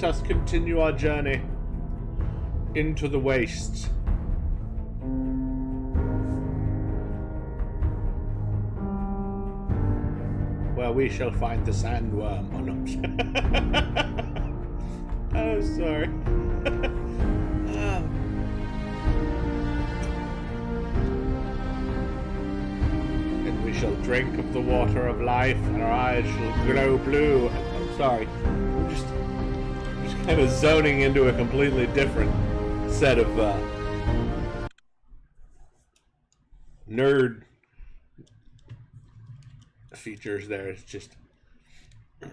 let us continue our journey into the wastes. Where we shall find the sandworm. Oh, no. Oh, sorry. And we shall drink of the water of life, and our eyes shall glow blue. I'm sorry. I'm just kind of zoning into a completely different set of nerd features there. It's just, I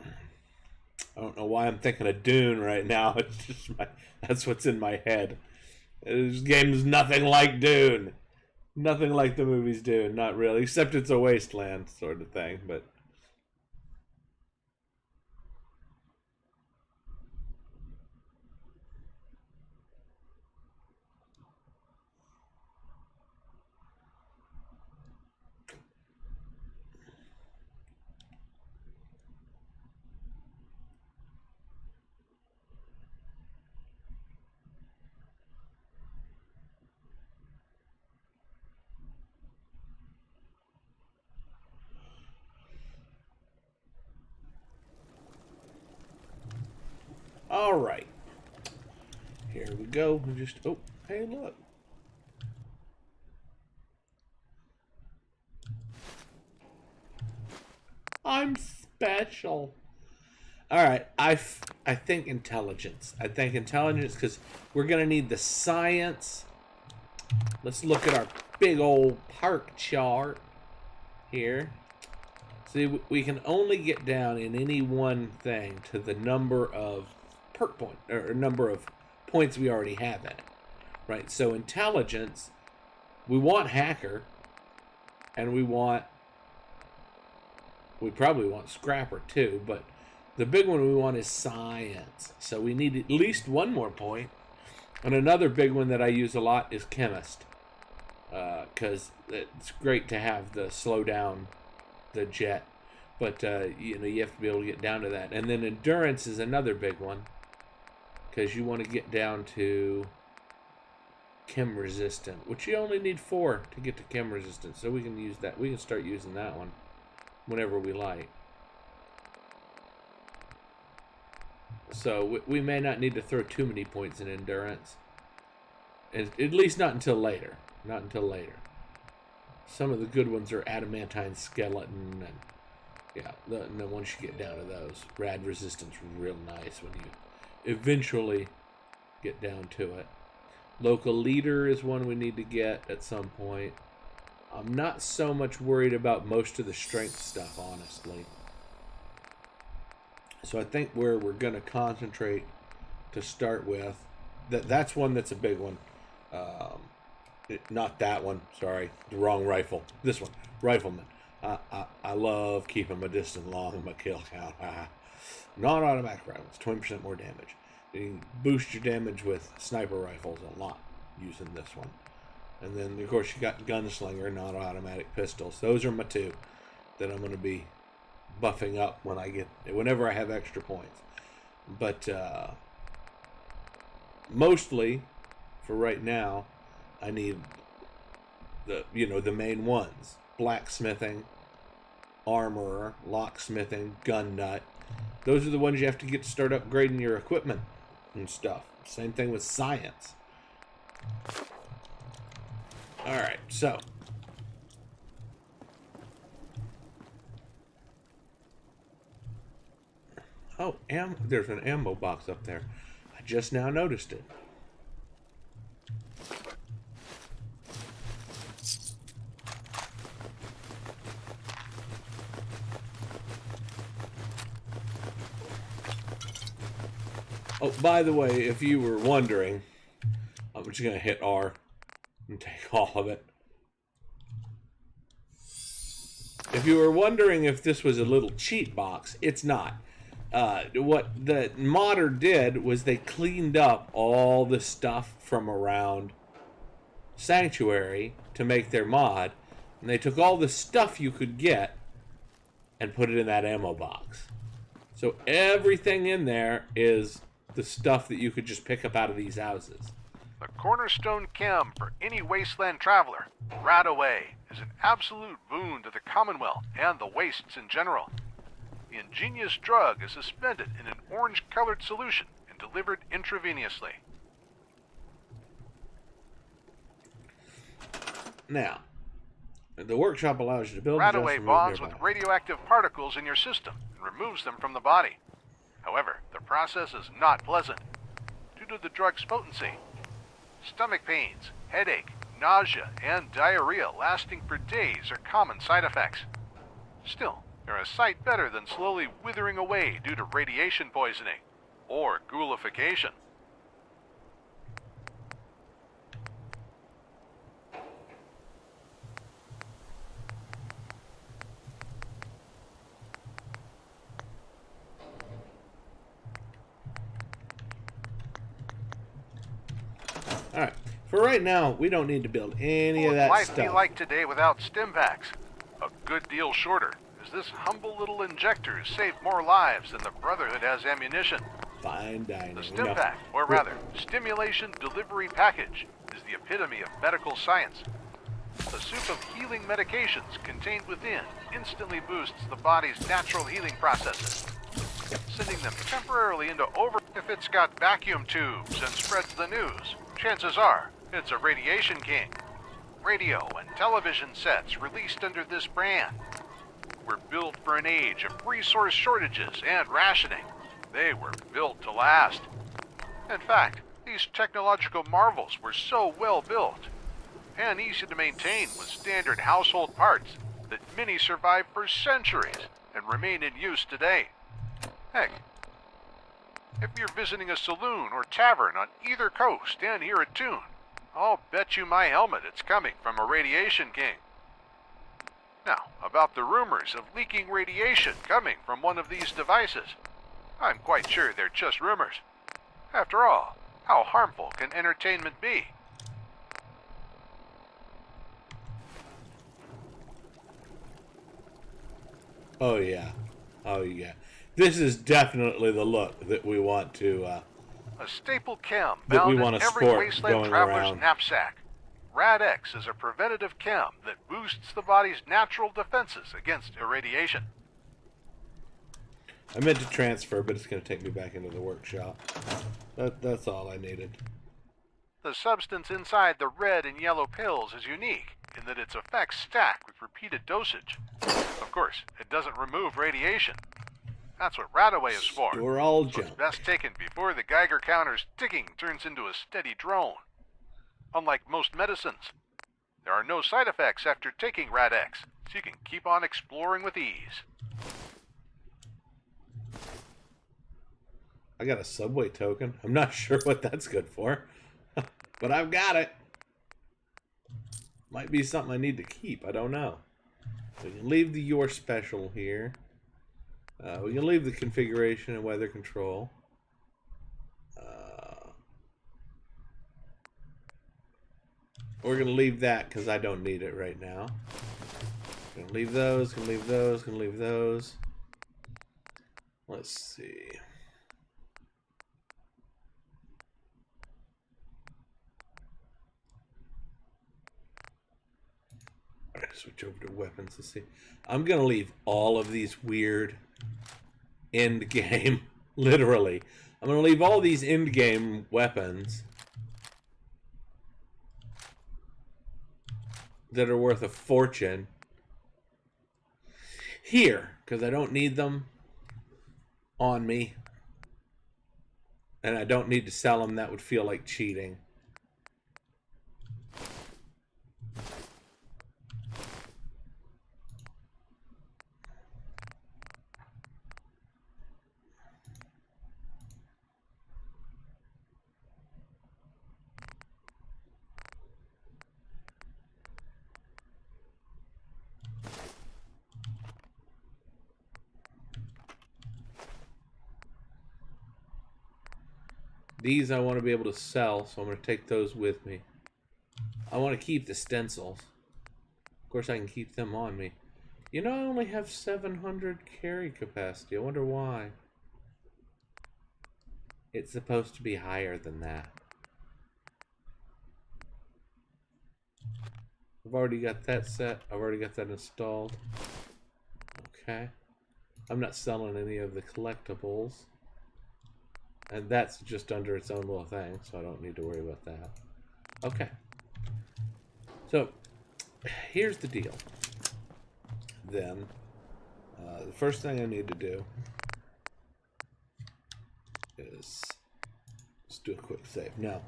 don't know why I'm thinking of Dune right now. It's just that's what's in my head. This game's nothing like Dune. Nothing like the movies Dune, not really, except it's a wasteland sort of thing, but all right. Here we go. We just, oh, hey, look. I'm special. All right, I think intelligence. I think intelligence because we're going to need the science. Let's look at our big old park chart here. See, we can only get down in any one thing to the number of perk points, or number of points we already have in it, right? So intelligence, we want hacker, and we probably want scrapper too, but the big one we want is science. So we need at least one more point. And another big one that I use a lot is chemist, because it's great to have the slow down the jet, but you know, you have to be able to get down to that. And then endurance is another big one, because you want to get down to chem resistant, which you only need 4 to get to chem resistant. So we can use that. We can start using that one whenever we like. So we may not need to throw too many points in endurance, at least not until later. Not until later. Some of the good ones are adamantine skeleton, and yeah, the once you get down to those, rad resistance real nice when you eventually get down to it. Local leader is one we need to get at some point. I'm not so much worried about most of the strength stuff, honestly. So I think where we're going to concentrate to start with, that's one that's a big one. Not that one, sorry, the wrong rifle. This one, rifleman. I love keeping my distance long and my kill count. Non-automatic rifles, 20% more damage. You can boost your damage with sniper rifles a lot using this one. And then, of course, you got gunslinger, non-automatic pistols. Those are my 2 that I'm going to be buffing up whenever I have extra points. But mostly, for right now, I need the main ones: blacksmithing, armorer, locksmithing, gun nut. Those are the ones you have to get to start upgrading your equipment and stuff. Same thing with science. All right, so oh, there's an ammo box up there. I just now noticed it. Oh, by the way, if you were wondering, I'm just going to hit R and take all of it. If you were wondering if this was a little cheat box, it's not. What the modder did was they cleaned up all the stuff from around Sanctuary to make their mod, and they took all the stuff you could get and put it in that ammo box. So everything in there is the stuff that you could just pick up out of these houses. The cornerstone chem for any wasteland traveler, Radaway, is an absolute boon to the Commonwealth and the wastes in general. The ingenious drug is suspended in an orange-colored solution and delivered intravenously. Now, the workshop allows you to build Radaway bonds with radioactive particles in your system and removes them from the body. However, the process is not pleasant due to the drug's potency. Stomach pains, headache, nausea, and diarrhea lasting for days are common side effects. Still, they're a sight better than slowly withering away due to radiation poisoning or ghoulification. Alright, for right now, we don't need to build any of that What would stuff. life be like today without stim packs? A good deal shorter, as this humble little injector has saved more lives than the Brotherhood has ammunition. Fine dining. The stim pack, or rather, stimulation delivery package, is the epitome of medical science. The soup of healing medications contained within instantly boosts the body's natural healing processes, sending them temporarily into over... If it's got vacuum tubes and spreads the news, chances are it's a radiation king. Radio and television sets released under this brand were built for an age of resource shortages and rationing. They were built to last. In fact, these technological marvels were so well built and easy to maintain with standard household parts that many survived for centuries and remain in use today. Heck, if you're visiting a saloon or tavern on either coast and hear a tune, I'll bet you my helmet it's coming from a radiation king. Now, about the rumors of leaking radiation coming from one of these devices. I'm quite sure they're just rumors. After all, how harmful can entertainment be? Oh yeah. Oh yeah. This is definitely the look that we want to A staple chem that we found want in to every sport wasteland going traveler's around. knapsack. Rad-X is a preventative chem that boosts the body's natural defenses against irradiation. I meant to transfer, but it's going to take me back into the workshop. That's all I needed. The substance inside the red and yellow pills is unique in that its effects stack with repeated dosage. Of course, it doesn't remove radiation. That's what Radaway is for. Store all So it's junk. best taken before the Geiger counter's ticking turns into a steady drone. Unlike most medicines, there are no side effects after taking Rad-X, so you can keep on exploring with ease. I got a subway token. I'm not sure what that's good for, but I've got it. Might be something I need to keep. I don't know. We can leave the your special here. We can leave the configuration and weather control. We're going to leave that because I don't need it right now. Going to leave those, going to leave those, going to leave those. Let's see. I'm going to switch over to weapons. Let's see. I'm going to leave all of these weird end game, literally. I'm going to leave all these end game weapons that are worth a fortune here, because I don't need them on me, and I don't need to sell them. That would feel like cheating. These I want to be able to sell, so I'm going to take those with me. I want to keep the stencils. Of course, I can keep them on me. You know, I only have 700 carry capacity. I wonder why. It's supposed to be higher than that. I've already got that set. I've already got that installed. Okay. I'm not selling any of the collectibles. And that's just under its own little thing, so I don't need to worry about that. Okay. So, here's the deal. Then, the first thing I need to do is let's do a quick save. Now,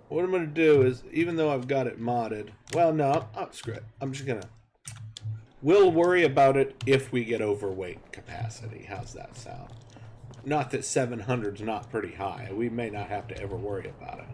what I'm going to do is, even though I've got it modded, well, no, screw it. I'm just going to, we'll worry about it if we get overweight capacity. How's that sound? Not that 700's not pretty high. We may not have to ever worry about it.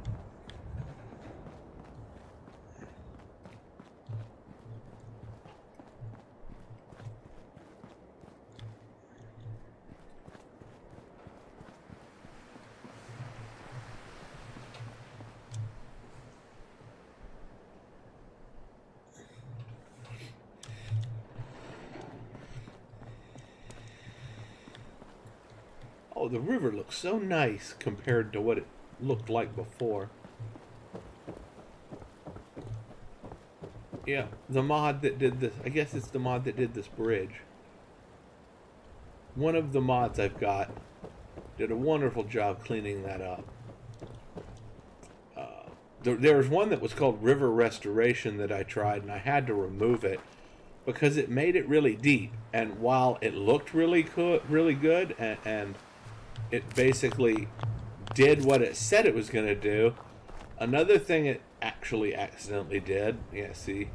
Oh, the river looks so nice compared to what it looked like before. Yeah, the mod that did this, I guess it's the mod that did this bridge. One of the mods I've got did a wonderful job cleaning that up. There was one that was called River Restoration that I tried, and I had to remove it because it made it really deep. And while it looked really good, and it basically did what it said it was going to do, another thing it actually accidentally did, yeah, see,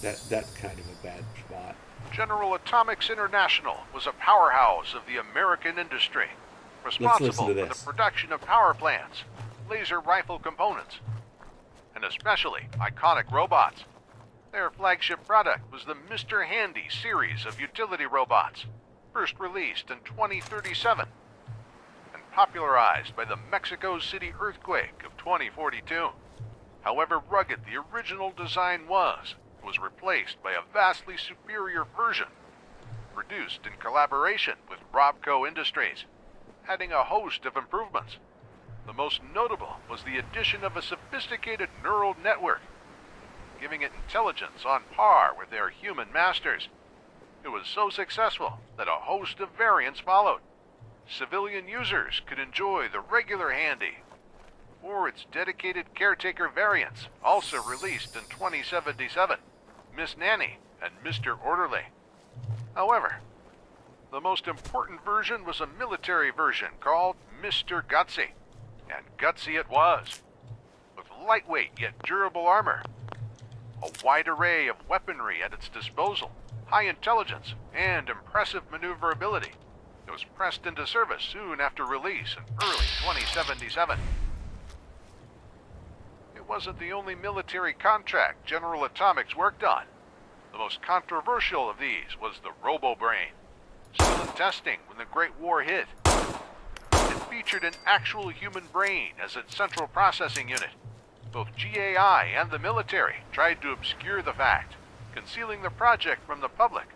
that's kind of a bad spot. General Atomics International was a powerhouse of the American industry, responsible for the production of power plants, laser rifle components, and especially iconic robots. Their flagship product was the Mr. Handy series of utility robots, first released in 2037, and popularized by the Mexico City earthquake of 2042. However rugged the original design was, it was replaced by a vastly superior version, produced in collaboration with Robco Industries, adding a host of improvements. The most notable was the addition of a sophisticated neural network, giving it intelligence on par with their human masters. It was so successful that a host of variants followed. Civilian users could enjoy the regular Handy, or its dedicated caretaker variants, also released in 2077, Miss Nanny and Mr. Orderly. However, the most important version was a military version called Mr. Gutsy, and gutsy it was, with lightweight yet durable armor, a wide array of weaponry at its disposal, high intelligence, and impressive maneuverability. It was pressed into service soon after release in early 2077. It wasn't the only military contract General Atomics worked on. The most controversial of these was the Robo-Brain, still in testing when the Great War hit. It featured an actual human brain as its central processing unit. Both GAI and the military tried to obscure the fact, concealing the project from the public,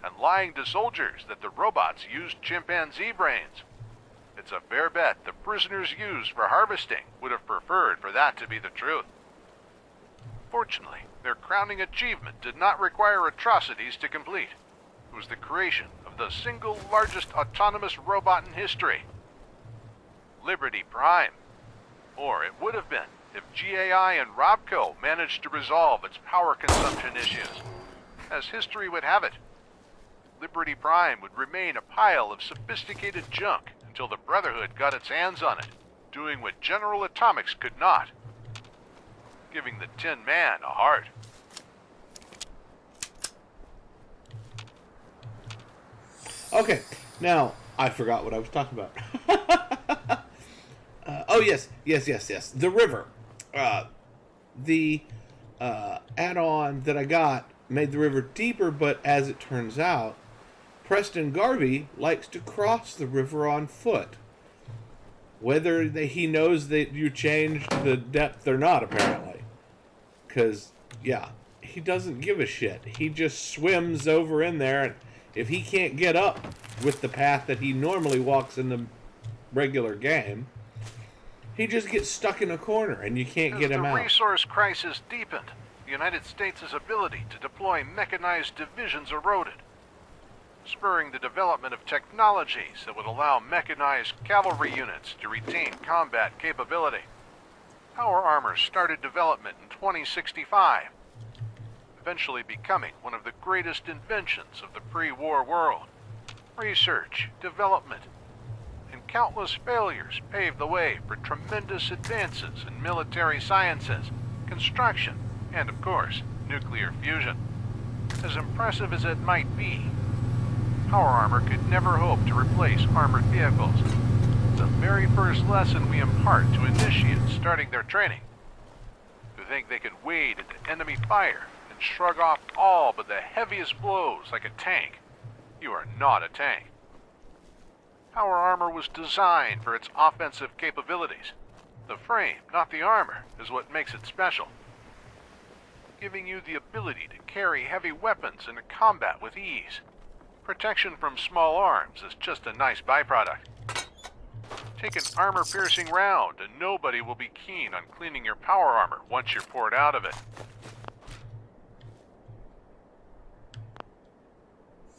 and lying to soldiers that the robots used chimpanzee brains. It's a fair bet the prisoners used for harvesting would have preferred for that to be the truth. Fortunately, their crowning achievement did not require atrocities to complete. It was the creation of the single largest autonomous robot in history, Liberty Prime. Or it would have been if GAI and Robco managed to resolve its power consumption issues. As history would have it, Liberty Prime would remain a pile of sophisticated junk until the Brotherhood got its hands on it, doing what General Atomics could not, giving the Tin Man a heart. Okay, now I forgot what I was talking about. Oh, yes. The river. The add-on that I got made the river deeper, but as it turns out, Preston Garvey likes to cross the river on foot. Whether he knows that you changed the depth or not, apparently. Because, yeah, he doesn't give a shit. He just swims over in there, and if he can't get up with the path that he normally walks in regular game. He just gets stuck in a corner, and you can't get him As out. the resource crisis deepened, the United States' ability to deploy mechanized divisions eroded, spurring the development of technologies that would allow mechanized cavalry units to retain combat capability. Power armor started development in 2065, eventually becoming one of the greatest inventions of the pre-war world. Research, development, and countless failures paved the way for tremendous advances in military sciences, construction, and of course, nuclear fusion. As impressive as it might be, power armor could never hope to replace armored vehicles. The very first lesson we impart to initiates starting their training, who think they could wade into enemy fire and shrug off all but the heaviest blows like a tank. You are not a tank. Power armor was designed for its offensive capabilities. The frame, not the armor, is what makes it special, giving you the ability to carry heavy weapons into combat with ease. Protection from small arms is just a nice byproduct. Take an armor-piercing round, and nobody will be keen on cleaning your power armor once you're poured out of it.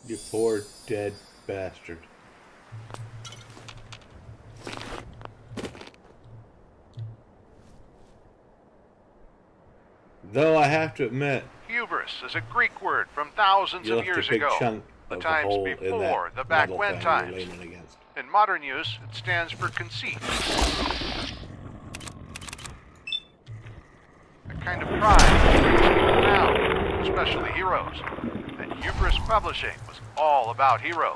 You poor dead bastard. Though I have to admit, Hubris is a Greek word from thousands you of left a years big ago, chunk the of the times hole in before that the back metal when thing times. you're leaning against. In modern use, it stands for conceit. A kind of pride now, especially heroes. And Hubris Publishing was all about heroes.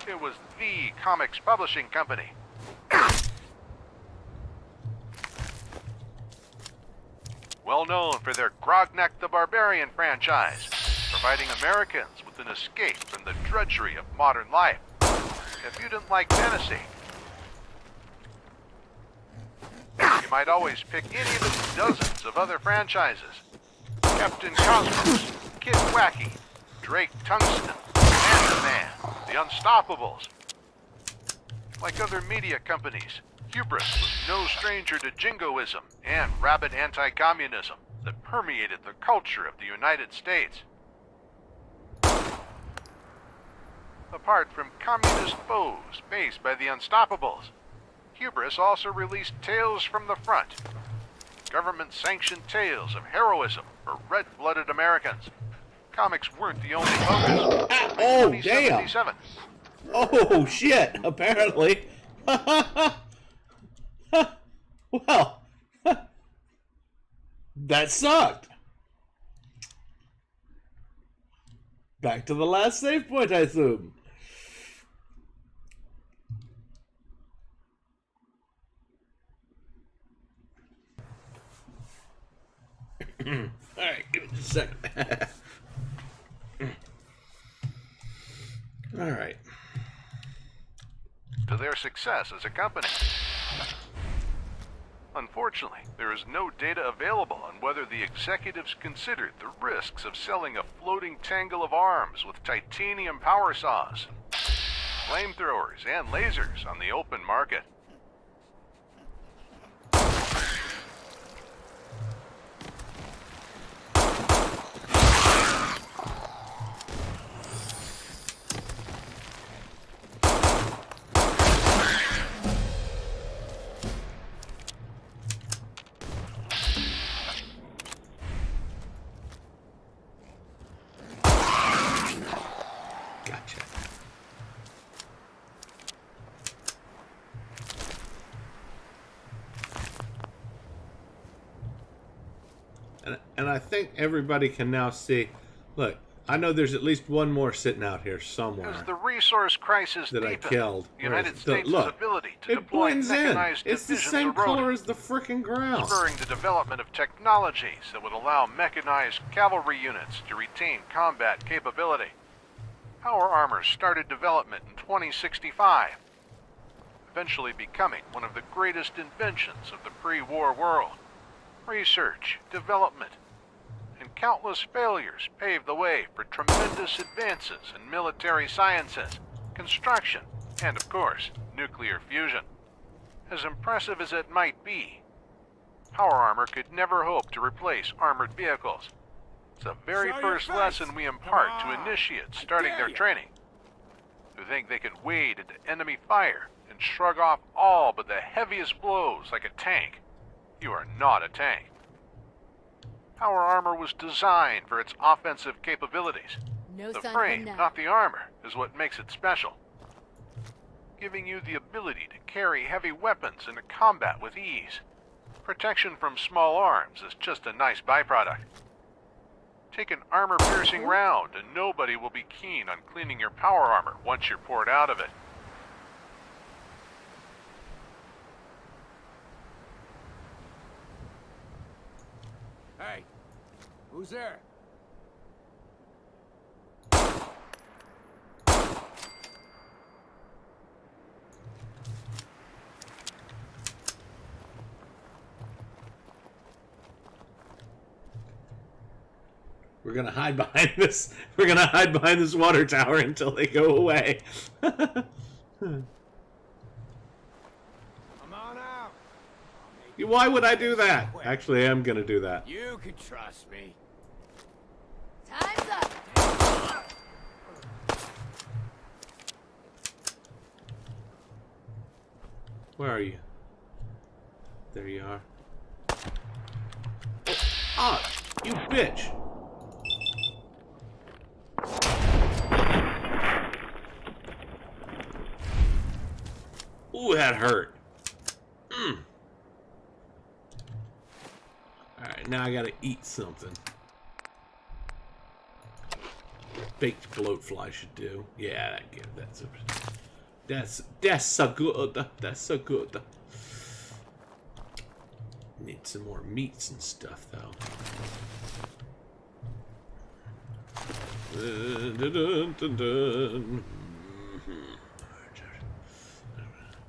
It was the comics publishing company. Well known for their Grognak the Barbarian franchise, providing Americans with an escape from the drudgery of modern life. If you didn't like fantasy, you might always pick any of its dozens of other franchises. Captain Cosmos, Kid Wacky, Drake Tungsten, Panda Man, The Unstoppables. Like other media companies, Hubris was no stranger to jingoism and rabid anti-communism that permeated the culture of the United States. Apart from communist foes faced by the Unstoppables, Hubris also released Tales from the Front, government-sanctioned tales of heroism for red-blooded Americans. Comics weren't the only focus. Oh, damn! Oh, shit, apparently. Well, that sucked. Back to the last save point, I assume. Alright, give me just a second. Alright. To their success as a company. Unfortunately, there is no data available on whether the executives considered the risks of selling a floating tangle of arms with titanium power saws, flamethrowers, and lasers on the open market. Gotcha. And I think everybody can now see, look, I know there's at least one more sitting out here somewhere As the resource crisis that I deepened, killed. the United The- States' look, ability to it deploy blends in. mechanized It's the divisions same eroded, color as the frickin' ground. spurring the development of technologies that would allow mechanized cavalry units to retain combat capability. Power armor started development in 2065, eventually becoming one of the greatest inventions of the pre-war world. Research, development, and countless failures paved the way for tremendous advances in military sciences, construction, and of course, nuclear fusion. As impressive as it might be, power armor could never hope to replace armored vehicles. It's the very first lesson we impart to initiates starting their training, who think they can wade into enemy fire and shrug off all but the heaviest blows like a tank. You are not a tank. Power armor was designed for its offensive capabilities. No The sign frame, of them now. not the armor, is what makes it special, giving you the ability to carry heavy weapons into combat with ease. Protection from small arms is just a nice byproduct. Take an armor-piercing round, and nobody will be keen on cleaning your power armor once you're poured out of it. Hey, who's there? We're gonna hide behind this. We're gonna hide behind this water tower until they go away. Come on out. Why would I do that? Actually, I'm gonna do that. You can trust me. Time's up. Where are you? There you are. Ah, you bitch! Ooh, that hurt. Alright, now I gotta eat something. Baked bloatfly should do. Yeah, that's so good. That's so good. Need some more meats and stuff, though.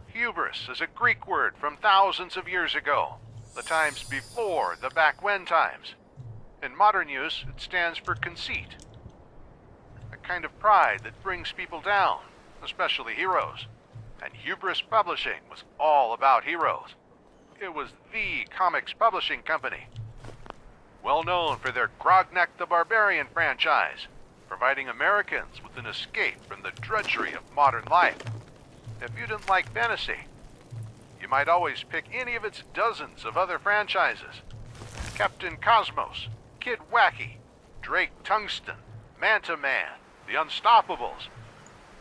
Hubris is a Greek word from thousands of years ago, the times before the back when times. In modern use, it stands for conceit, a kind of pride that brings people down, especially heroes. And Hubris Publishing was all about heroes. It was the comics publishing company, well known for their Grognak the Barbarian franchise, providing Americans with an escape from the drudgery of modern life. If you didn't like fantasy, you might always pick any of its dozens of other franchises. Captain Cosmos, Kid Wacky, Drake Tungsten, Manta Man, The Unstoppables.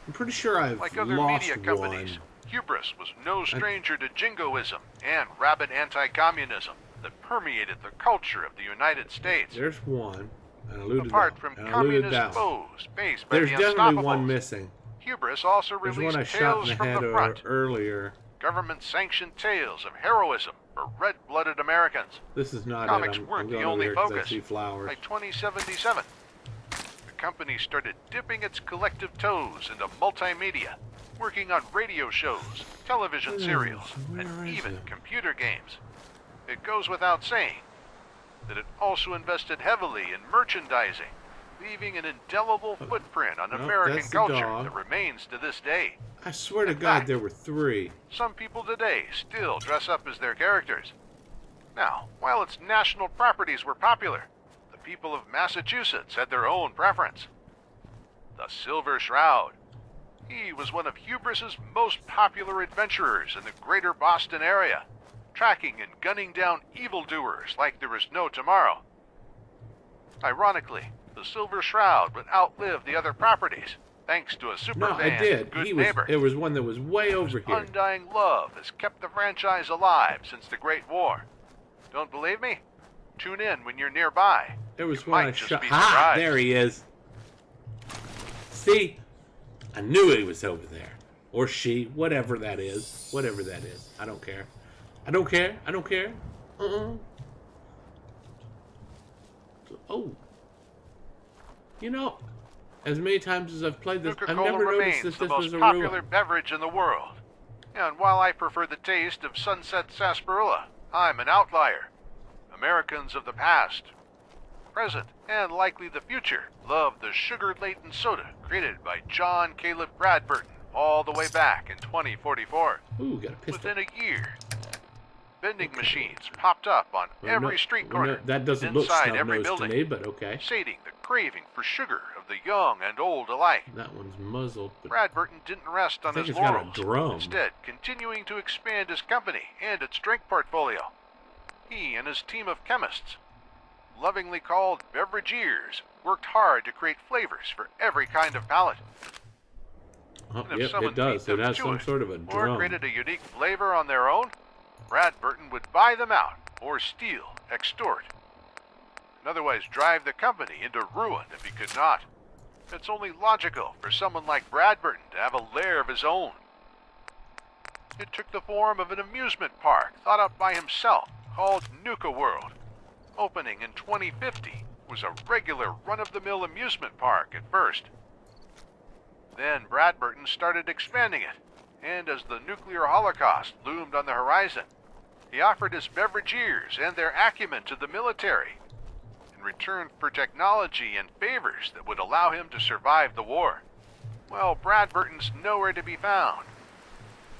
I'm pretty sure I've Like other lost media companies, one. Hubris was no stranger to jingoism and rabid anti-communism that permeated the culture of the United States. There's one. And I looted Apart that. from And I looted communist that one. foes based by There's the definitely Unstoppables, one missing. Hubris also There's released one I shot Tales in the from head the Front, earlier. government-sanctioned tales of heroism for red-blooded Americans. This is not Comics it. I'm weren't the going over only here 'cause focus. I see flowers. By 2077, the company started dipping its collective toes into multimedia, working on radio shows, television serials, where and is even it? computer games. It goes without saying that it also invested heavily in merchandising, leaving an indelible footprint on Nope, American that's the culture dog. that remains to this day. I swear to In God, fact, there were 3. Some people today still dress up as their characters. Now, while its national properties were popular, the people of Massachusetts had their own preference. The Silver Shroud. He was one of Hubris's most popular adventurers in the greater Boston area, tracking and gunning down evildoers like there was no tomorrow. Ironically, the Silver Shroud would outlive the other properties, thanks to a super No, I fan, did. good He was. neighbor. There was one that was way over here. Undying love has kept the franchise alive since the Great War. Don't believe me? Tune in when you're nearby. There was You one I might just shot. be Ha! surprised. There he is. See? I knew he was over there. Or she. Whatever that is. Whatever that is. I don't care. I don't care. I don't care. Oh. You know, as many times as I've played this, I've Coca-Cola never noticed remains that the this most was a popular ruin. beverage in the world. And while I prefer the taste of Sunset Sarsaparilla, I'm an outlier. Americans of the past, present, and likely the future love the sugar-laden soda created by John Caleb Bradburton all the way back in 2044. Ooh, got a pistol. Within a year, vending machines popped up on Well, every no- street well, corner, no, that doesn't look inside every snub-nosed to building, me, but okay. sating the craving for sugar of the young and old alike. That one's muzzled, but Brad Burton didn't rest on think his it's got a laurels, drum. instead continuing to expand his company and its drink portfolio. He and his team of chemists, lovingly called beverageers, worked hard to create flavors for every kind of palate. oh, And if yep, someone it does. beat them It has to some it, sort of a or drum. created a unique flavor on their own, Brad Burton would buy them out, or steal, extort, and otherwise drive the company into ruin if he could not. It's only logical for someone like Brad Burton to have a lair of his own. It took the form of an amusement park thought up by himself called Nuka World. Opening in 2050, was a regular run-of-the-mill amusement park at first. Then Brad Burton started expanding it, and as the nuclear holocaust loomed on the horizon, he offered his beverageers and their acumen to the military in return for technology and favors that would allow him to survive the war. Well, Brad Burton's nowhere to be found.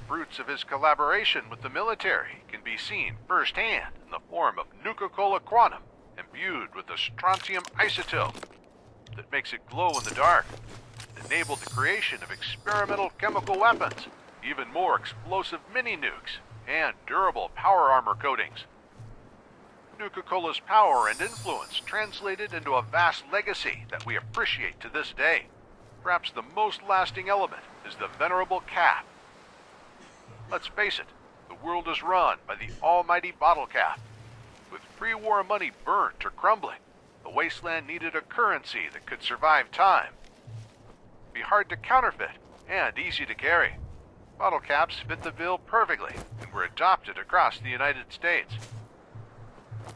Fruits of his collaboration with the military can be seen firsthand in the form of Nuka-Cola Quantum, imbued with a strontium isotope that makes it glow in the dark, enabled the creation of experimental chemical weapons, even more explosive mini-nukes, and durable power armor coatings. Nuka-Cola's power and influence translated into a vast legacy that we appreciate to this day. Perhaps the most lasting element is the venerable cap. Let's face it, the world is run by the almighty bottle cap. With pre-war money burnt or crumbling, the wasteland needed a currency that could survive time. Be hard to counterfeit and easy to carry. Bottle caps fit the bill perfectly and were adopted across the United States.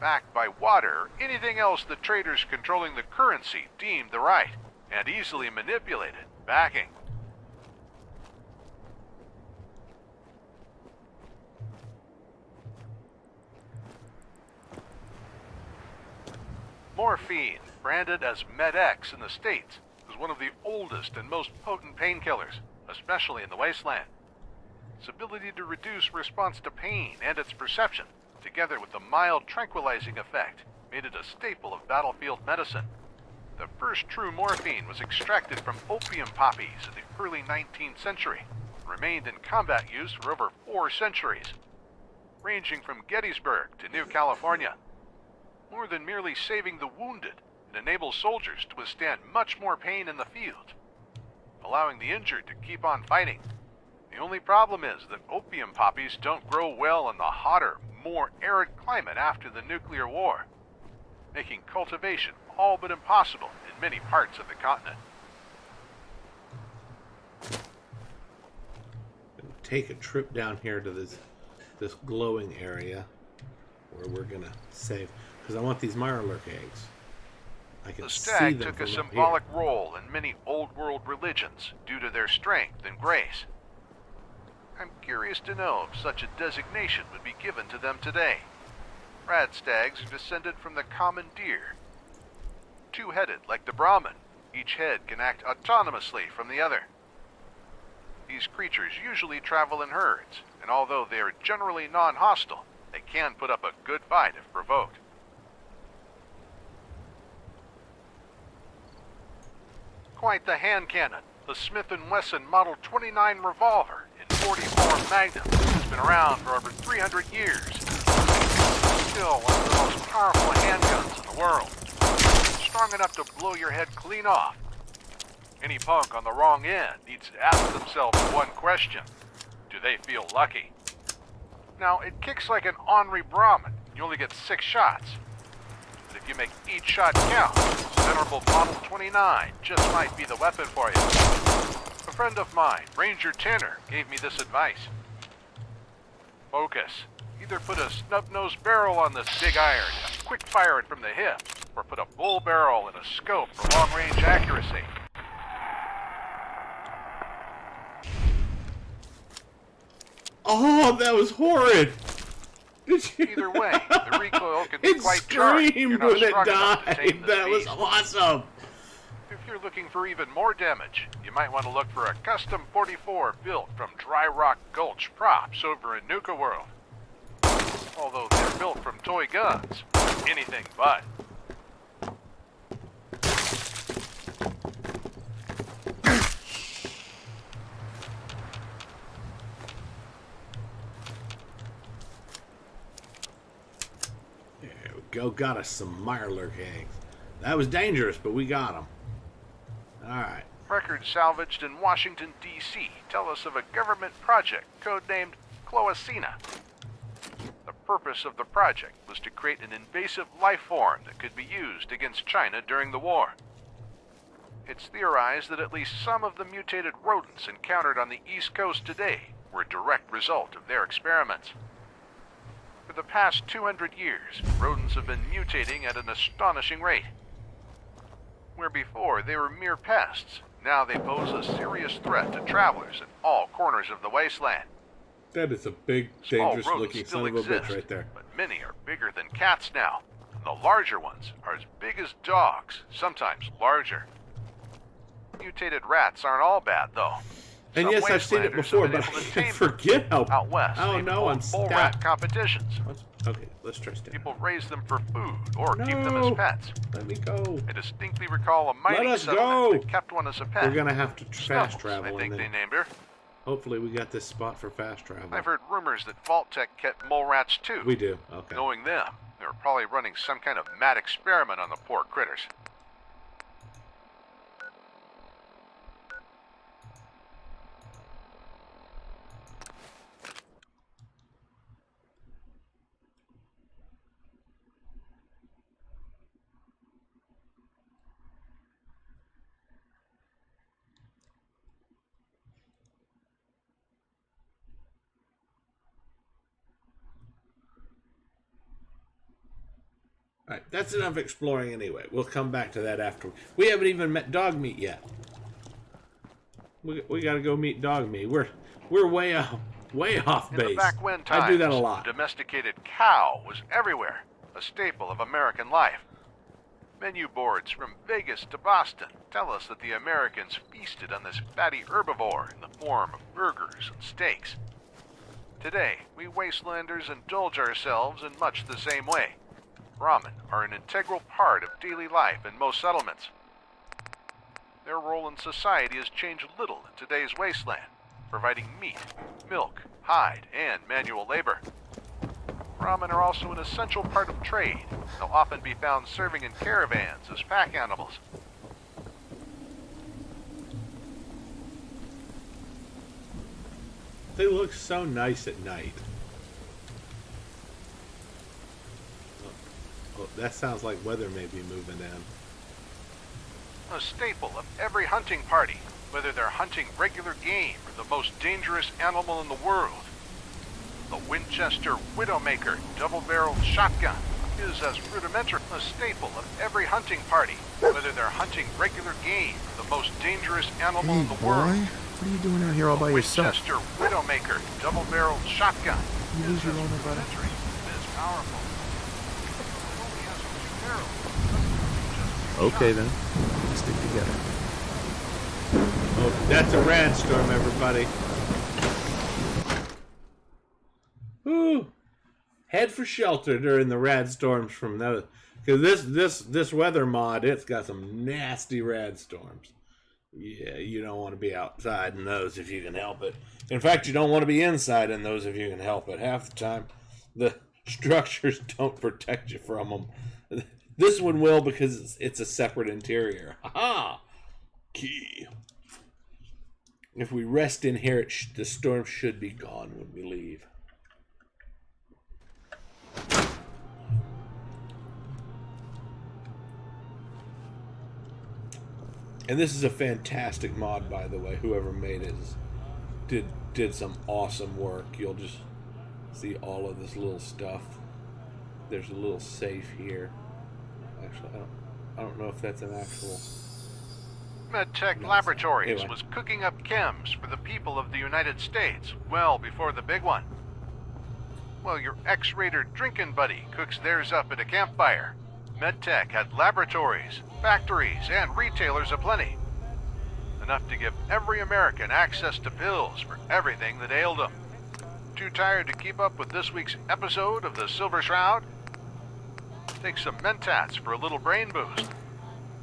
Backed by water or anything else the traders controlling the currency deemed the right and easily manipulated backing. Morphine, branded as Med-X in the States, is one of the oldest and most potent painkillers, especially in the wasteland. Its ability to reduce response to pain and its perception, together with the mild tranquilizing effect, made it a staple of battlefield medicine. The first true morphine was extracted from opium poppies in the early 19th century, and remained in combat use for over 4 centuries, ranging from Gettysburg to New California. More than merely saving the wounded, it enables soldiers to withstand much more pain in the field, allowing the injured to keep on fighting. The only problem is that opium poppies don't grow well in the hotter, more arid climate after the nuclear war, making cultivation all but impossible in many parts of the continent. Take a trip down here to this glowing area where we're gonna save, because I want these Mirelurk eggs. I can The see stag them took a from up symbolic here. role in many old world religions due to their strength and grace. I'm curious to know if such a designation would be given to them today. Rad stags are descended from the common deer. Two-headed like the Brahmin, each head can act autonomously from the other. These creatures usually travel in herds, and although they are generally non-hostile, they can put up a good fight if provoked. Quite the hand cannon, the Smith & Wesson Model 29 revolver in 44 Magnum has been around for over 300 years. Still one of the most powerful handguns in the world. Strong enough to blow your head clean off. Any punk on the wrong end needs to ask themselves one question. Do they feel lucky? Now, it kicks like an Henri Brahmin. You only get 6 shots. But if you make each shot count, venerable Model 29 just might be the weapon for you. A friend of mine, Ranger Tanner, gave me this advice. Focus. Either put a snub-nosed barrel on this big iron and quick fire it from the hip, or put a bull barrel in a scope for long-range accuracy. Oh, that was horrid! Did you? Either way, the recoil can be It quite jarring if you're screamed not when it strong enough to died. tame this That was beast. awesome. If you're looking for even more damage, you might want to look for a custom 44 built from Dry Rock Gulch props over in Nuka World. Although they're built from toy guns. Anything but. There we go. Got us some Mirelurk eggs. That was dangerous, but we got them. Alright. Records salvaged in Washington, D.C. tell us of a government project codenamed Cloacina. The purpose of the project was to create an invasive life form that could be used against China during the war. It's theorized that at least some of the mutated rodents encountered on the East Coast today were a direct result of their experiments. For the past 200 years, rodents have been mutating at an astonishing rate. Where before they were mere pests, now they pose a serious threat to travelers in all corners of the wasteland. That is a big, dangerous looking son of a bitch right there. But many are bigger than cats now. And the larger ones are as big as dogs, sometimes larger. Mutated rats aren't all bad, though. And yes, I've seen it before, but I forget how. Out west, Oh no, I'm bull rat competitions. Okay, let's try standing. People raise them for food or keep them as pets. Let me go. I distinctly recall a mining us settlement go. that kept one as a pet. We're gonna have to fast Snuffles, travel, I think and they then named her. hopefully we got this spot for fast travel. I've heard rumors that Vault Tech kept mole rats too. We do. Okay. Knowing them, they were probably running some kind of mad experiment on the poor critters. All right, that's enough exploring anyway. We'll come back to that after. We haven't even met dog meat yet. We got to go meet dog meat. We're way off In base. the back when times, I do that a lot. domesticated cow was everywhere, a staple of American life. Menu boards from Vegas to Boston tell us that the Americans feasted on this fatty herbivore in the form of burgers and steaks. Today, we wastelanders indulge ourselves in much the same way. Ramen are an integral part of daily life in most settlements. Their role in society has changed little in today's wasteland, providing meat, milk, hide, and manual labor. Ramen are also an essential part of trade. They'll often be found serving in caravans as pack animals. They look so nice at night. Oh, that sounds like weather may be moving in. A staple of every hunting party, whether they're hunting regular game or the most dangerous animal in the world. The Winchester Widowmaker double-barreled shotgun is as rudimentary a staple of every hunting party, whether they're hunting regular game or the most dangerous animal in the world. What are you doing out here all by yourself? Winchester Widowmaker double-barreled shotgun You lose your owner, brother. As powerful. It only has two barrels. Okay then, let's stick together. Oh, that's a rad storm, everybody. Woo! Head for shelter during the rad storms from those. Because this weather mod, it's got some nasty rad storms. Yeah, you don't want to be outside in those if you can help it. In fact, you don't want to be inside in those if you can help it. Half the time, the structures don't protect you from them. This one will because it's a separate interior. Aha! Key. If we rest in here, the storm should be gone when we leave. And this is a fantastic mod, by the way. Whoever made it did some awesome work. You'll just see all of this little stuff. There's a little safe here. Actually, I don't know if that's an actual... MedTech No, Laboratories anyway. was cooking up chems for the people of the United States well before the big one. Well, your X-Raider drinking buddy cooks theirs up at a campfire. MedTech had laboratories, factories, and retailers aplenty. enough to give every American access to pills for everything that ailed them. Too tired to keep up with this week's episode of The Silver Shroud? Take some Mentats for a little brain boost.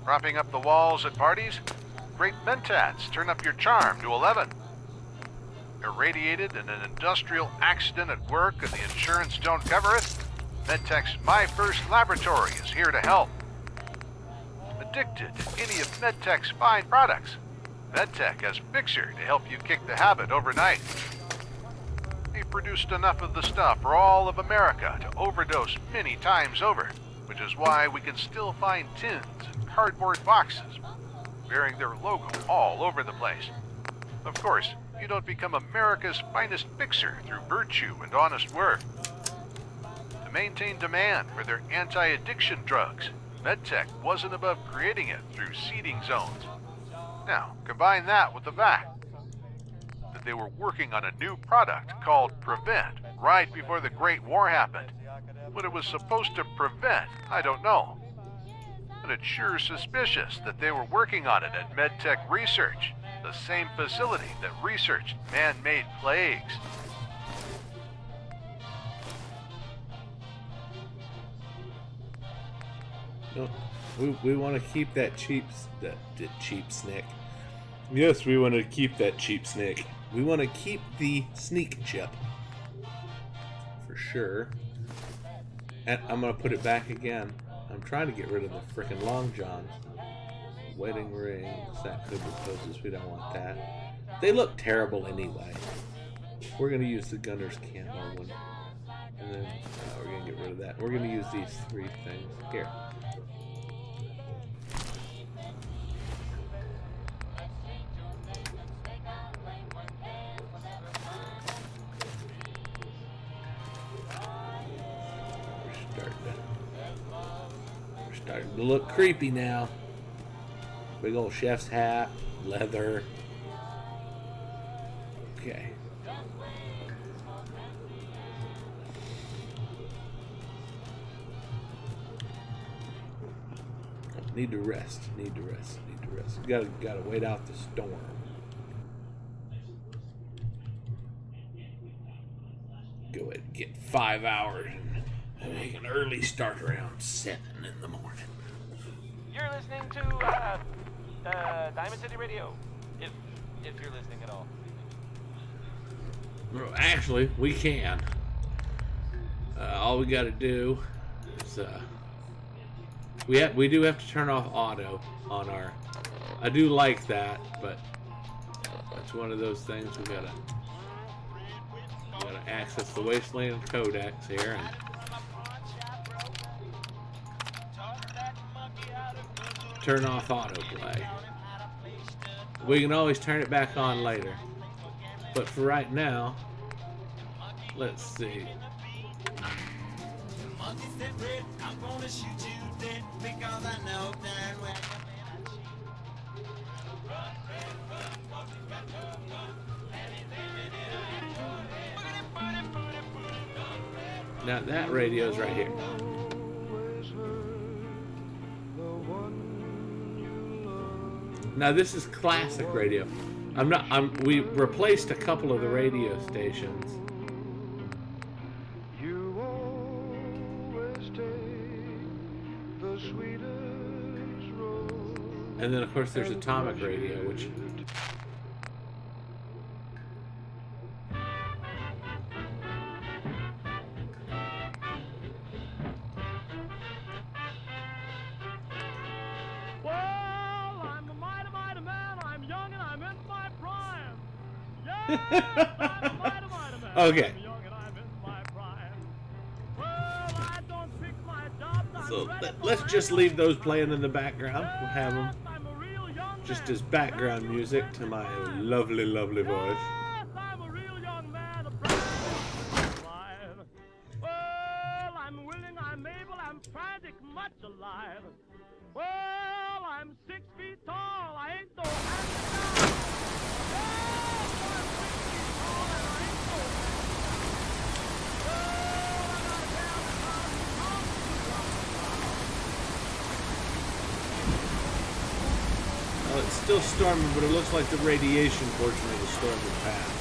Propping up the walls at parties? Great Mentats turn up your charm to 11. Irradiated in an industrial accident at work and the insurance don't cover it? Medtech's My First Laboratory is here to help. Addicted to any of Medtech's fine products? Medtech has Fixer to help you kick the habit overnight. They produced enough of the stuff for all of America to overdose many times over, which is why we can still find tins and cardboard boxes bearing their logo all over the place. Of course, you don't become America's finest fixer through virtue and honest work. To maintain demand for their anti-addiction drugs, Medtech wasn't above creating it through seeding zones. Now, combine that with the fact that they were working on a new product called Prevent right before the Great War happened. What it was supposed to prevent, I don't know. But it's sure suspicious that they were working on it at Medtech Research, the same facility that researched man-made plagues. No, we want to keep that cheap snick. Yes, we want to keep that cheap snick. We want to keep the sneak chip for sure. And I'm gonna put it back again. I'm trying to get rid of the frickin' long johns. Wedding rings, that could be poses. We don't want that. They look terrible anyway. We're gonna use the gunner's camo one, and then we're gonna get rid of that. We're gonna use these three things here. We're starting to look creepy now. Big old chef's hat, leather. Okay. Need to rest. Gotta wait out the storm. Go ahead and get 5 hours and make an early start around 7 in the morning. You're listening to Diamond City Radio, if you're listening at all. Well, actually, we can. All we got to do is we do have to turn off auto on our. I do like that, but that's one of those things we gotta access the Wasteland Codex here and. Turn off autoplay. We can always turn it back on later. But for right now, let's see. Now that radio's right here. Now this is classic radio. We replaced a couple of the radio stations. And then of course there's atomic radio, which okay. So let's just leave those playing in the background. We'll have them just as background music to my lovely, lovely voice. Well, I'm willing, I'm able, I'm frantic, much alive. Well, I'm 6 feet tall, I ain't no handicap. it's still storming, but it looks like the radiation portion of the storm has passed.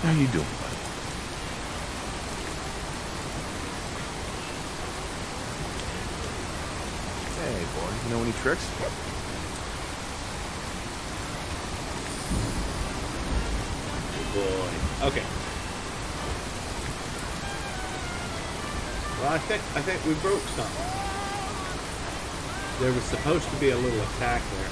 How you doing, buddy? Hey, boy. You know any tricks? Good boy. Okay. Well, I think we broke something. There was supposed to be a little attack there.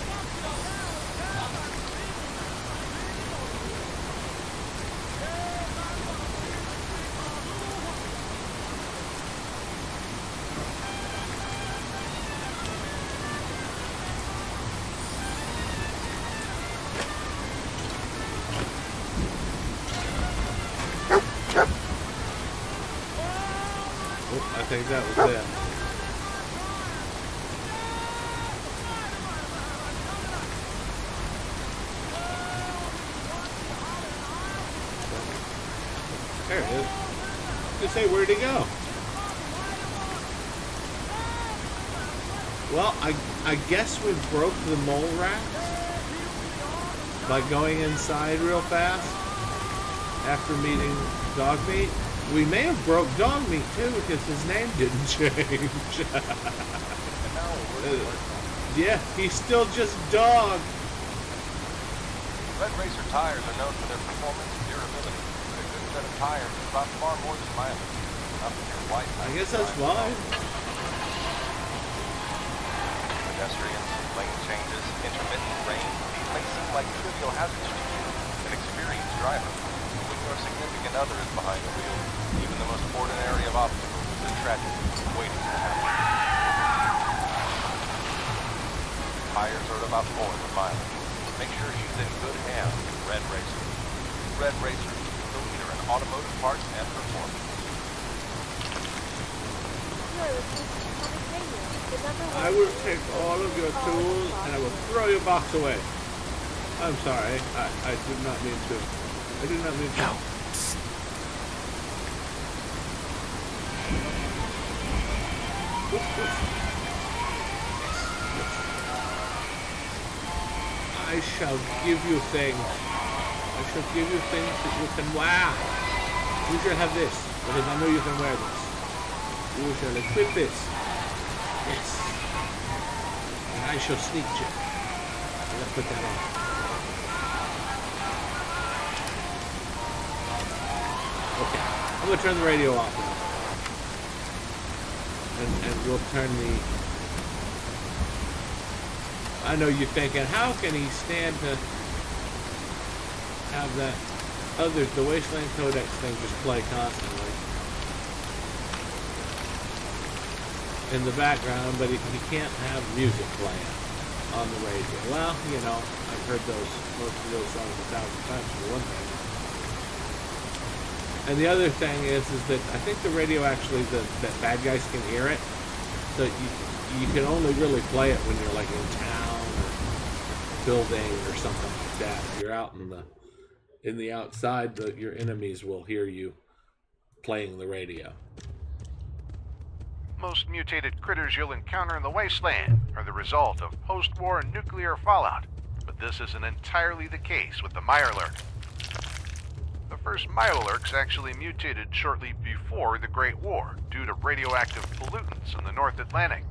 I think that was it. There it is. Just say, where'd he go? Well, I guess we broke the mole racks by going inside real fast after meeting dog meat. We may have broke dog meat too because his name didn't change. Yeah, he's still just dog. Red Racer tires are known for their performance and durability, but a good set of tires is about far more than mileage. Not with your white. I guess that's fine. Pedestrians, lane changes, intermittent rain, these may seem like trivial hazards to you, an experienced driver. When your significant other is behind the wheel, even the most ordinary of obstacles is a tragedy waiting to happen. Tires are about more than mileage. Make sure she's in good hands with Red Racer. Red Racer, the leader in automotive parts and performance. I will take all of your tools and I will throw your box away. I'm sorry. I did not mean to. I did not mean to. No. I shall give you things. I shall give you things that you can wear. You shall have this, because I know you can wear this. You shall equip this. Yes. And I shall sneak you. Let's put that on. Okay. I'm going to turn the radio off now. And we'll turn the... I know you're thinking, how can he stand to have that the Wasteland Codex thing just play constantly in the background, but he can't have music playing on the radio. Well, you know, I've heard most of those songs 1,000 times for one thing. And the other thing is that I think the radio actually, that bad guys can hear it, so you can only really play it when you're like in town or building or something like that. If you're out in the outside, your enemies will hear you playing the radio. Most mutated critters you'll encounter in the wasteland are the result of post-war nuclear fallout, but this isn't entirely the case with the Mirelurk. The first Mirelurks actually mutated shortly before the Great War due to radioactive pollutants in the North Atlantic.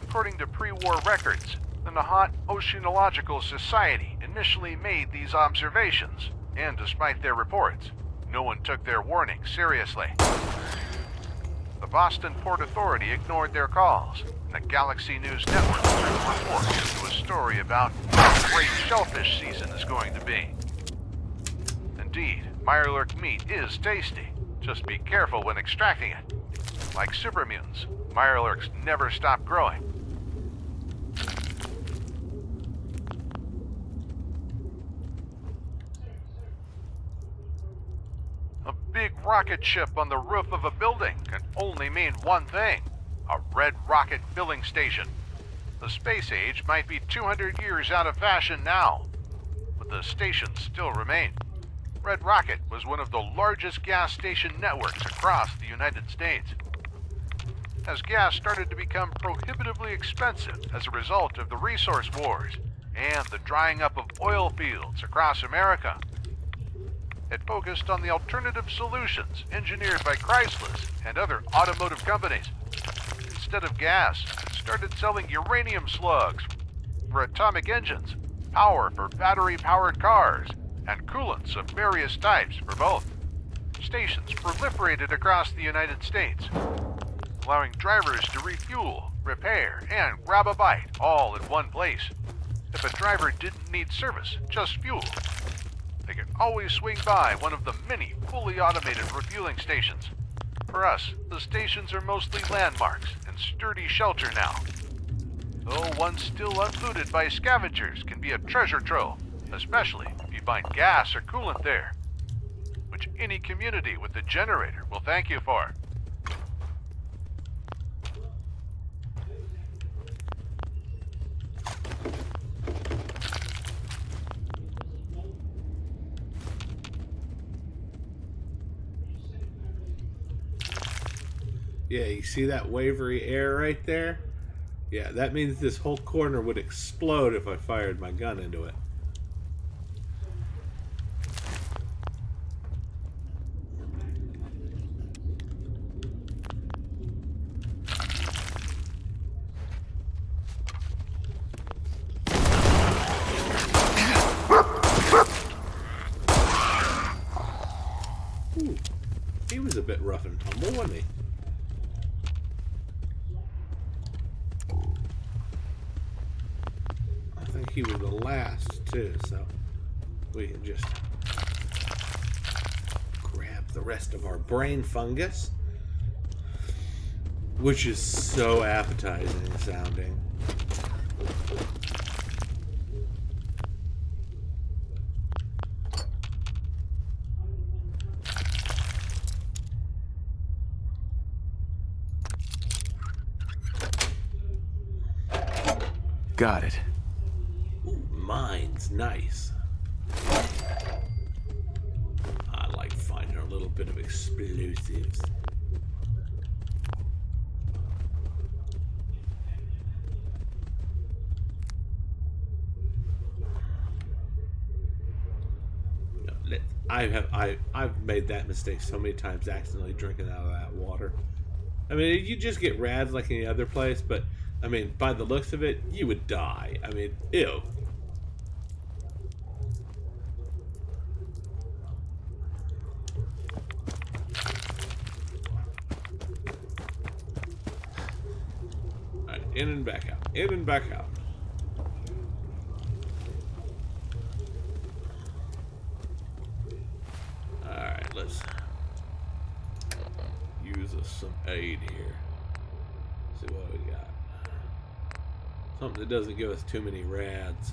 According to pre-war records, the Nahant Oceanological Society initially made these observations, and despite their reports, no one took their warning seriously. The Boston Port Authority ignored their calls, and the Galaxy News Network turned reports into a story about how great shellfish season is going to be. Indeed, Mirelurk meat is tasty. Just be careful when extracting it. Like supermutants, Mirelurks never stop growing. A big rocket ship on the roof of a building can only mean one thing: a red rocket filling station. The space age might be 200 years out of fashion now, but of the stations still remain. Red Rocket was one of the largest gas station networks across the United States. As gas started to become prohibitively expensive as a result of the resource wars and the drying up of oil fields across America, it focused on the alternative solutions engineered by Chrysler and other automotive companies. Instead of gas, it started selling uranium slugs for atomic engines, power for battery-powered cars, and coolants of various types for both. Stations proliferated across the United States, allowing drivers to refuel, repair, and grab a bite all in one place. If a driver didn't need service, just fuel, they could always swing by one of the many fully automated refueling stations. For us, the stations are mostly landmarks and sturdy shelter now. Though one still unlooted by scavengers can be a treasure trove, especially if you find gas or coolant there, which any community with a generator will thank you for. Yeah, you see that wavery air right there? Yeah, that means this whole corner would explode if I fired my gun into it. Ooh, he was a bit rough and tumble, wasn't he? I think he was the last too, so we can just grab the rest of our brain fungus, which is so appetizing sounding. Got it. Mine's nice. I like finding a little bit of explosives. I've made that mistake so many times, accidentally drinking out of that water. I mean, you just get rads like any other place, but I mean, by the looks of it, you would die. I mean, ew. Alright, in and back out. In and back out. Alright, let's use some aid here. See what we got. Something that doesn't give us too many rads.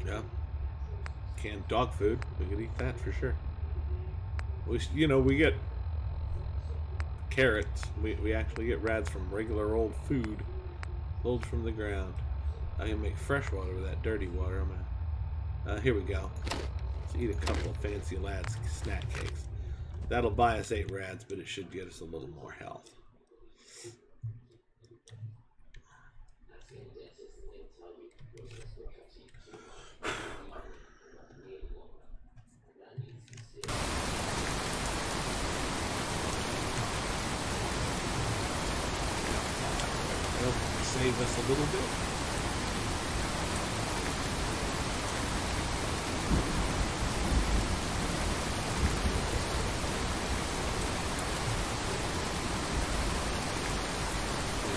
Yeah. Canned dog food. We could eat that for sure. We get carrots. We actually get rads from regular old food pulled from the ground. I can make fresh water with that dirty water. I'm gonna. Here we go. Let's eat a couple of fancy lads snack cakes. That'll buy us 8 rads, but it should get us a little more health. That'll save us a little bit.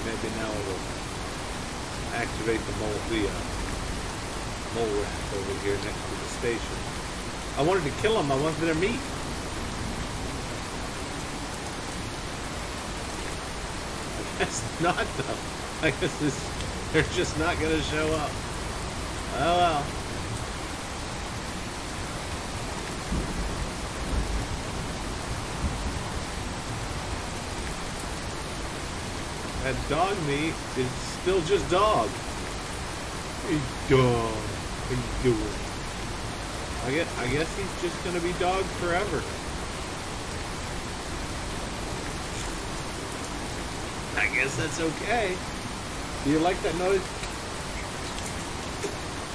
Maybe now it'll activate the mole rat over here next to the station. I wanted to kill him. I wanted their meat. I guess not, though. I guess they're just not going to show up. Oh well. That dog meat is still just dog. Hey, dog. How you doing? I guess he's just gonna be dog forever. I guess that's okay. Do you like that noise?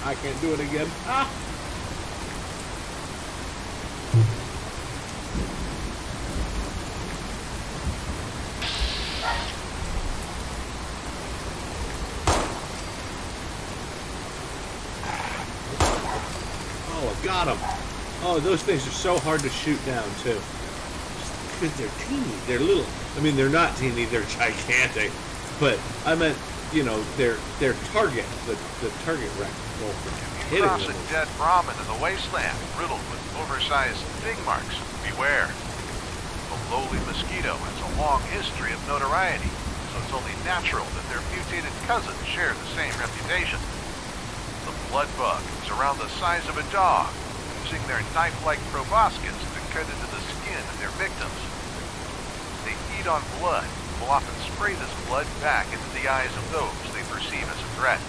I can't do it again. Ah! Oh, I got him. Oh, those things are so hard to shoot down, too. Because they're teeny. They're little. I mean, they're not teeny. They're gigantic. But I meant, you know, their target, the target reticle for hitting Cross a them. dead Brahmin in the wasteland, riddled with oversized sting marks. Beware. The lowly mosquito has a long history of notoriety, so it's only natural that their mutated cousins share the same reputation. The blood bug is around the size of a dog, using their knife-like proboscis to cut into the skin of their victims. They feed on blood and will often spray this blood back into the eyes of those they perceive as a threat.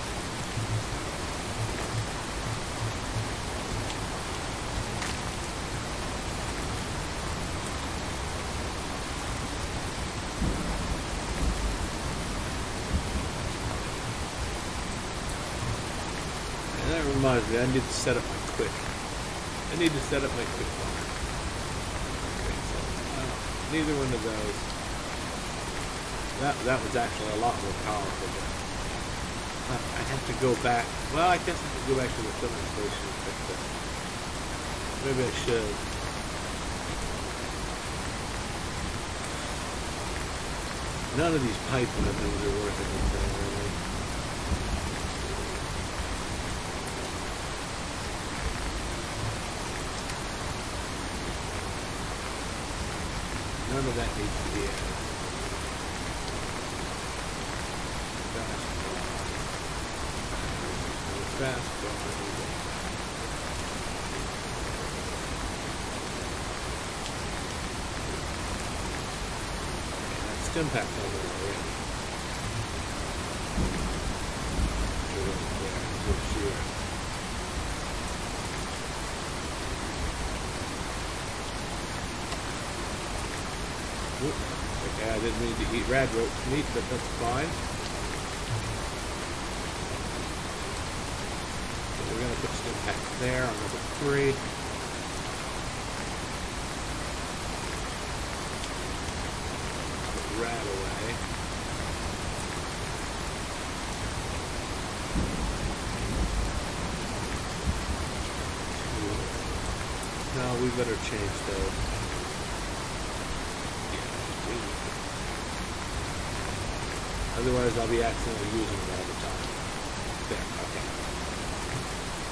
And that reminds me, I need to set up my quick. Okay, so neither one of those. That was actually a lot more powerful, but I have to go back. Well, I guess I could go back to the filling station and fix it. Maybe I should. None of these piping things are worth anything, really. None of that needs to be added. Fastball. That stim pack's on there already. Okay, I didn't mean to eat rad roach meat, but that's fine. So we're going to put stim pack there on number 3. Put rad away. No, we better change those. Otherwise, I'll be accidentally using them all the time. There, okay.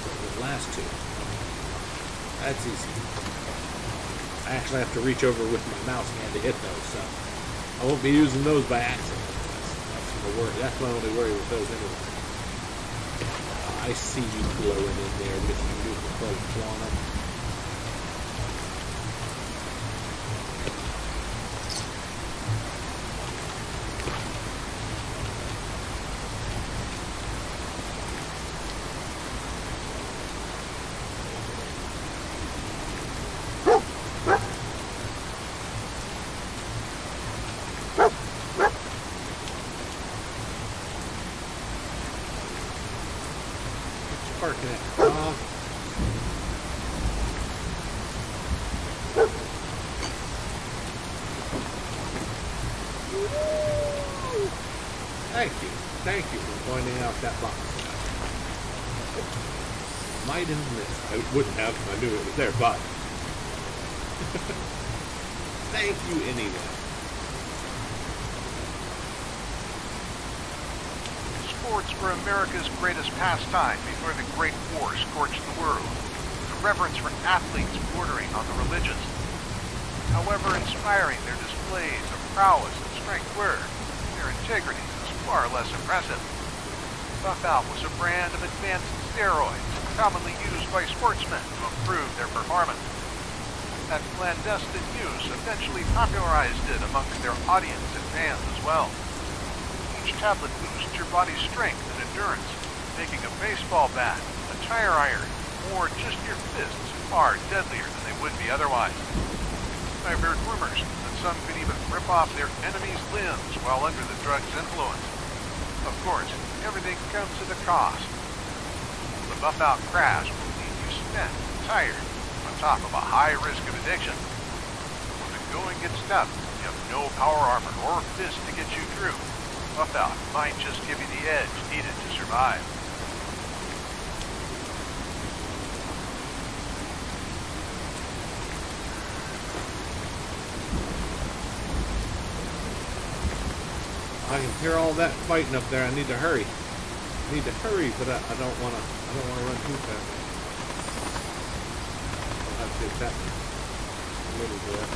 So the last 2. That's easy. I actually have to reach over with my mouse hand to hit those, so I won't be using those by accident. That's my worry. That's my only worry with those anyway. I see you glowing in there, Mr. Beautiful Quantum. Parking at dog. Thank you for pointing out that box. Might have missed. I wouldn't have if I knew it was there, but thank you anyway. Sports were America's greatest pastime before the Great War scorched the world. The reverence for athletes bordering on the religious. However inspiring their displays of prowess and strength were, their integrity was far less impressive. Buff-out was a brand of advanced steroids commonly used by sportsmen to improve their performance. That clandestine use eventually popularized it amongst their audience and fans as well. Each tablet boosts your body's strength and endurance, making a baseball bat, a tire iron, or just your fists far deadlier than they would be otherwise. I've heard rumors that some could even rip off their enemies' limbs while under the drug's influence. Of course, everything comes at a cost. The buff-out crash will leave you spent and tired, on top of a high risk of addiction. When the going gets tough, you have no power armor or fist to get you through. Buff-out might just give you the edge needed to survive. I can hear all that fighting up there. I need to hurry. But I don't want to. I don't want to run too fast. I'll have to take that little bit.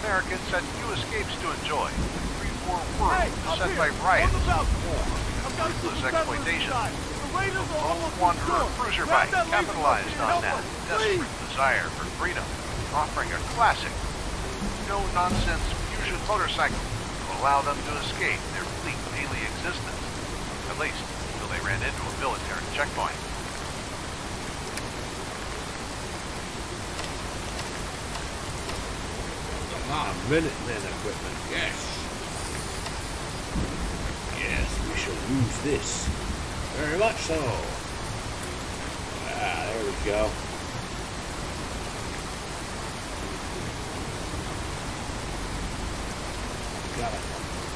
Americans had few escapes to enjoy. The pre-war world was set by riots, ruthless exploitation. The lone wanderer cruiser bike capitalized on that desperate desire for freedom, offering a classic, no-nonsense fusion motorcycle to allow them to escape their bleak daily existence, at least until they ran into a military checkpoint. Minutemen equipment, yes. Yes, we shall use this. Very much so. Ah, there we go.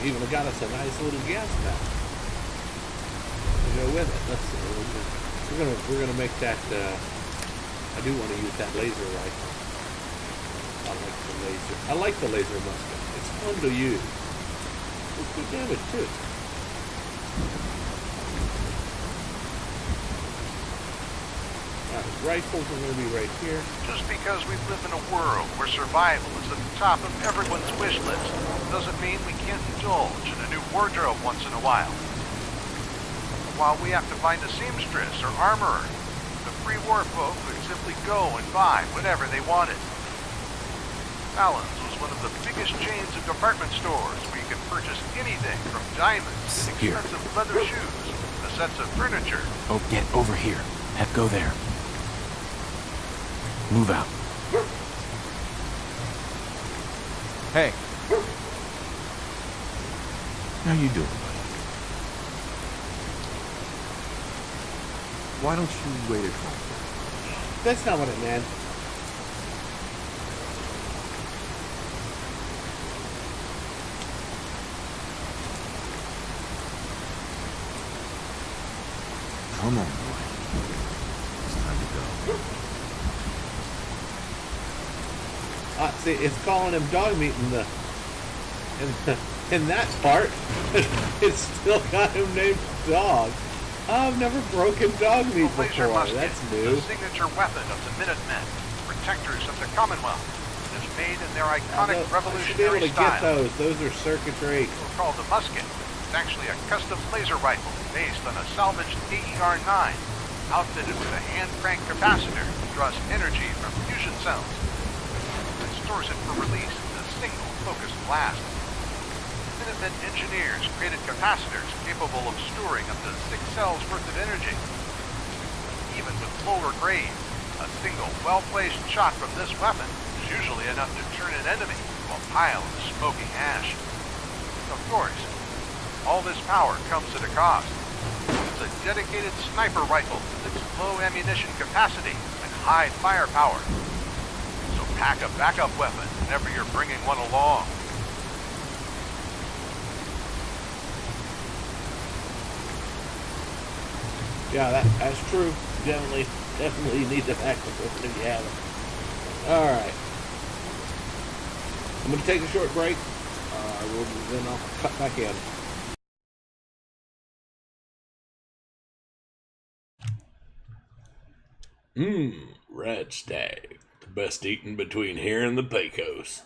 Even got us a nice little gas pack to go with it. Let's see. We're gonna make that. I do want to use that laser rifle. I like the laser musket. It's fun to use. It's good damage too. Rifles are going to be right here. Just because we live in a world where survival is at the top of everyone's wish list doesn't mean we can't indulge in a new wardrobe once in a while. While we have to find a seamstress or armorer, the pre-war folk could simply go and buy whatever they wanted. Allen's was one of the biggest chains of department stores where you could purchase anything from diamonds to expensive leather shoes to sets of furniture. Oh, get over here. Head go there. Move out. Hey. How you doing, buddy? Why don't you wait at home? That's not what it meant. Come on, boy. It's time to go. See, it's calling him dog meat in that part. It's still got him named Dog. I've never broken dog meat The laser before. musket, That's new. the signature weapon of the Minutemen, protectors of the Commonwealth, is made in their iconic I should be able revolutionary to style. get those. Those are circuitry. It's called the musket. It's actually a custom laser rifle based on a salvaged AER-9, outfitted with a hand-crank capacitor that draws energy from fusion cells and stores it for release in a single focused blast. Minutemen engineers created capacitors capable of storing up to 6 cells worth of energy. Even with lower grade, a single well-placed shot from this weapon is usually enough to turn an enemy into a pile of smoking ash. Of course, all this power comes at a cost. It's a dedicated sniper rifle with its low ammunition capacity and high firepower. So pack a backup weapon whenever you're bringing one along. That's true. Definitely need the microphone if you have it. All right. I'm going to take a short break. Then I'll cut back in. Red stag. The best eating between here and the Pecos.